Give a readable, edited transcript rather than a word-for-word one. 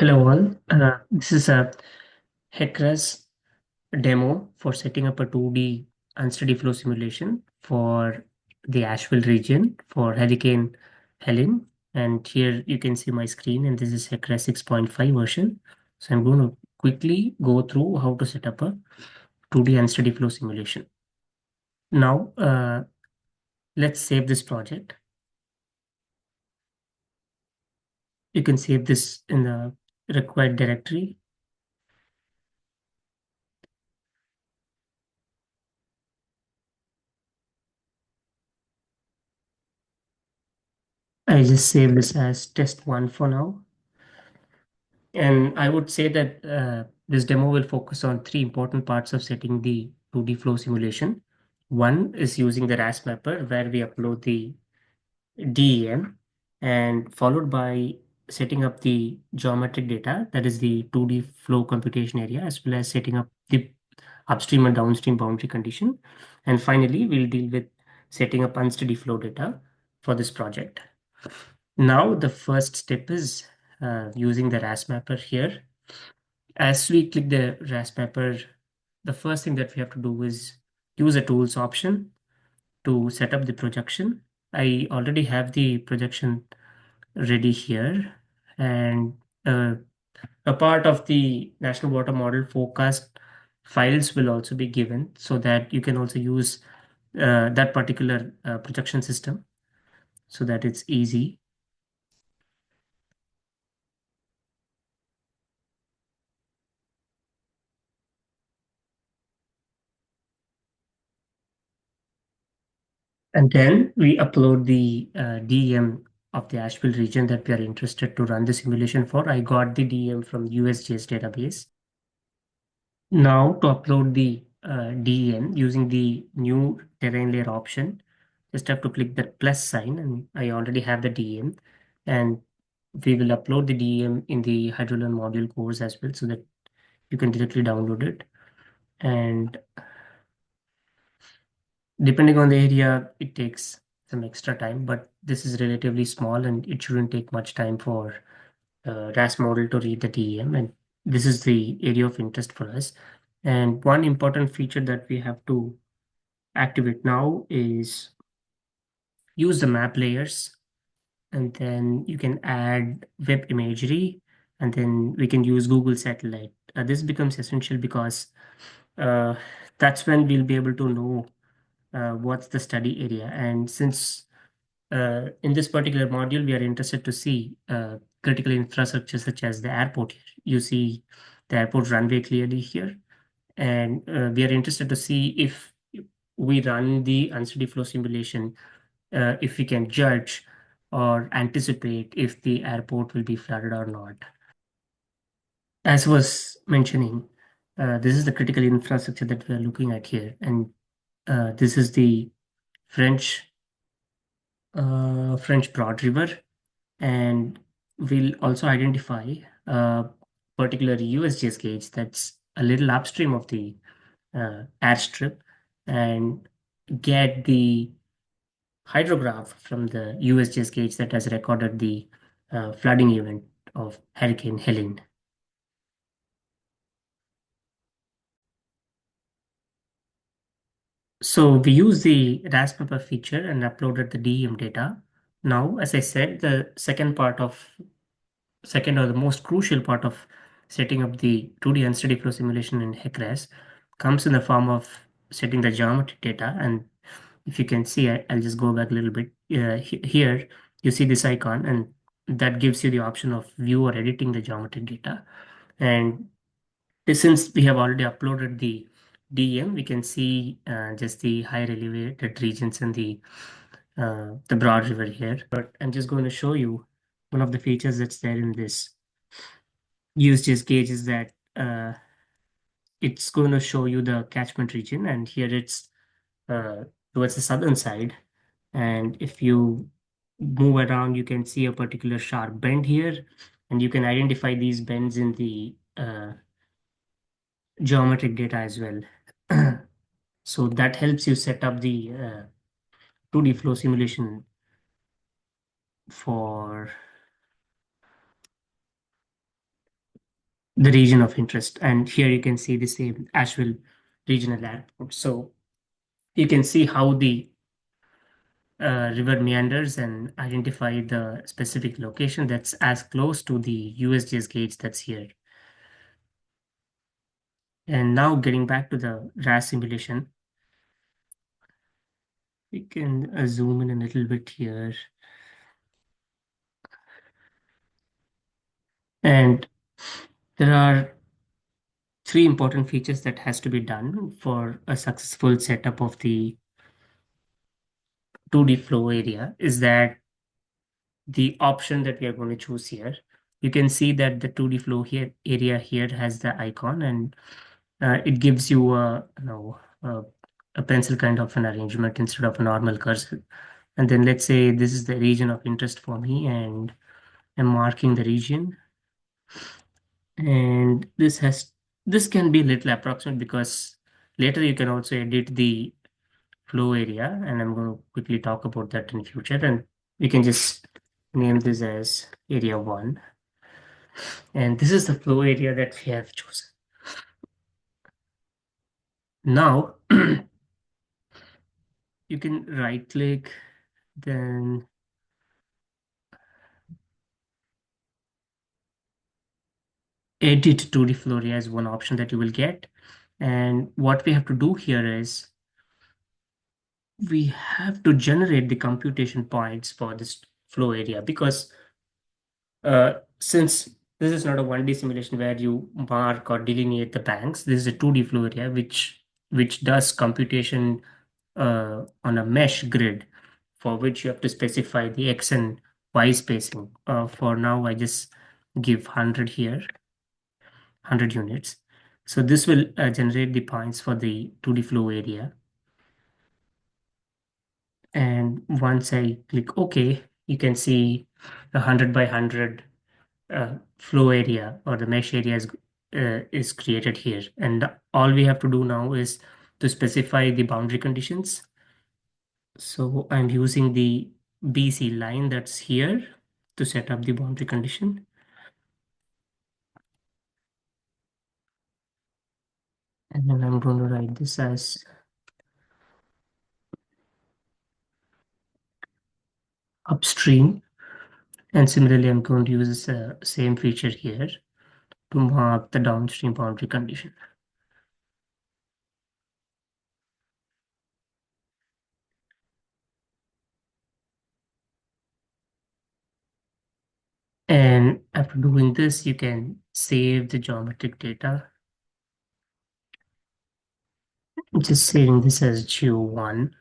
Hello all. This is a HECRAS demo for setting up a 2D unsteady flow simulation for the Asheville region for Hurricane Helene. And here you can see my screen, and this is HECRAS 6.5 version. So I'm going to quickly go through how to set up a 2D unsteady flow simulation. Now, let's save this project. You can save this in the required directory. I just save this as test1 for now. And I would say that this demo will focus on three important parts of setting the 2D flow simulation. One is using the RAS mapper where we upload the DEM, and followed by setting up the geometric data, that is the 2D flow computation area, as well as setting up the upstream and downstream boundary condition. And finally, we'll deal with setting up unsteady flow data for this project. Now, the first step is using the RAS mapper here. As we click the RAS mapper, the first thing that we have to do is use a tools option to set up the projection. I already have the projection ready here, and uh, a part of the National Water Model forecast files will also be given so that you can also use that particular projection system so that it's easy. And then we upload the DEM of the Asheville region that we are interested to run the simulation for. I got the DEM from USGS database. Now to upload the DEM using the new terrain layer option, just have to click the plus sign, and I already have the DEM. And we will upload the DEM in the Hydrolearn module course as well so that you can directly download it. And depending on the area, it takes some extra time, but this is relatively small and it shouldn't take much time for RAS model to read the DEM. And this is the area of interest for us. And one important feature that we have to activate now is use the map layers, and then you can add web imagery, and then we can use Google Satellite. This becomes essential because uh, that's when we'll be able to know what's the study area. And since in this particular module, we are interested to see critical infrastructure such as the airport. You see the airport runway clearly here. And we are interested to see if we run the unsteady flow simulation, if we can judge or anticipate if the airport will be flooded or not. As was mentioning, this is the critical infrastructure that we are looking at here. And this is the French French Broad River, and we'll also identify a particular USGS gauge that's a little upstream of the airstrip, and get the hydrograph from the USGS gauge that has recorded the flooding event of Hurricane Helene. So we use the Raspberry feature and uploaded the DEM data. Now, as I said, the second or the most crucial part of setting up the 2D unsteady flow simulation in HECRAS comes in the form of setting the geometric data. And if you can see, I'll just go back a little bit. Here, you see this icon, and that gives you the option of view or editing the geometric data. And since we have already uploaded the DEM, we can see just the higher elevated regions in the Broad River here. But I'm just going to show you one of the features that's there in this USGS gauge is that it's going to show you the catchment region, and here it's towards the southern side. And if you move around, you can see a particular sharp bend here, and you can identify these bends in the geometric data as well. So that helps you set up the 2D flow simulation for the region of interest. And here you can see the same Asheville Regional Airport. So you can see how the river meanders and identify the specific location that's as close to the USGS gates that's here. And now getting back to the RAS simulation, we can zoom in a little bit here. And there are three important features that has to be done for a successful setup of the 2D flow area is that the option that we are going to choose here, you can see that the 2D flow here area here has the icon, and it gives you a pencil kind of an arrangement instead of a normal cursor. And then let's say this is the region of interest for me, and I'm marking the region. And this can be a little approximate because later you can also edit the flow area, and I'm going to quickly talk about that in future. And we can just name this as area 1. And this is the flow area that we have chosen. Now, you can right click, then edit 2D flow area is one option that you will get. And what we have to do here is we have to generate the computation points for this flow area because since this is not a 1D simulation where you mark or delineate the banks, this is a 2D flow area which does computation on a mesh grid for which you have to specify the X and Y spacing. For now, I just give 100 here, 100 units. So this will generate the points for the 2D flow area. And once I click OK, you can see the 100 by 100 flow area or the mesh area is created here. And all we have to do now is to specify the boundary conditions. So I'm using the BC line that's here to set up the boundary condition. And then I'm going to write this as upstream. And similarly, I'm going to use the same feature here to mark the downstream boundary condition. And after doing this, you can save the geometric data. I'm just saving this as Geo1.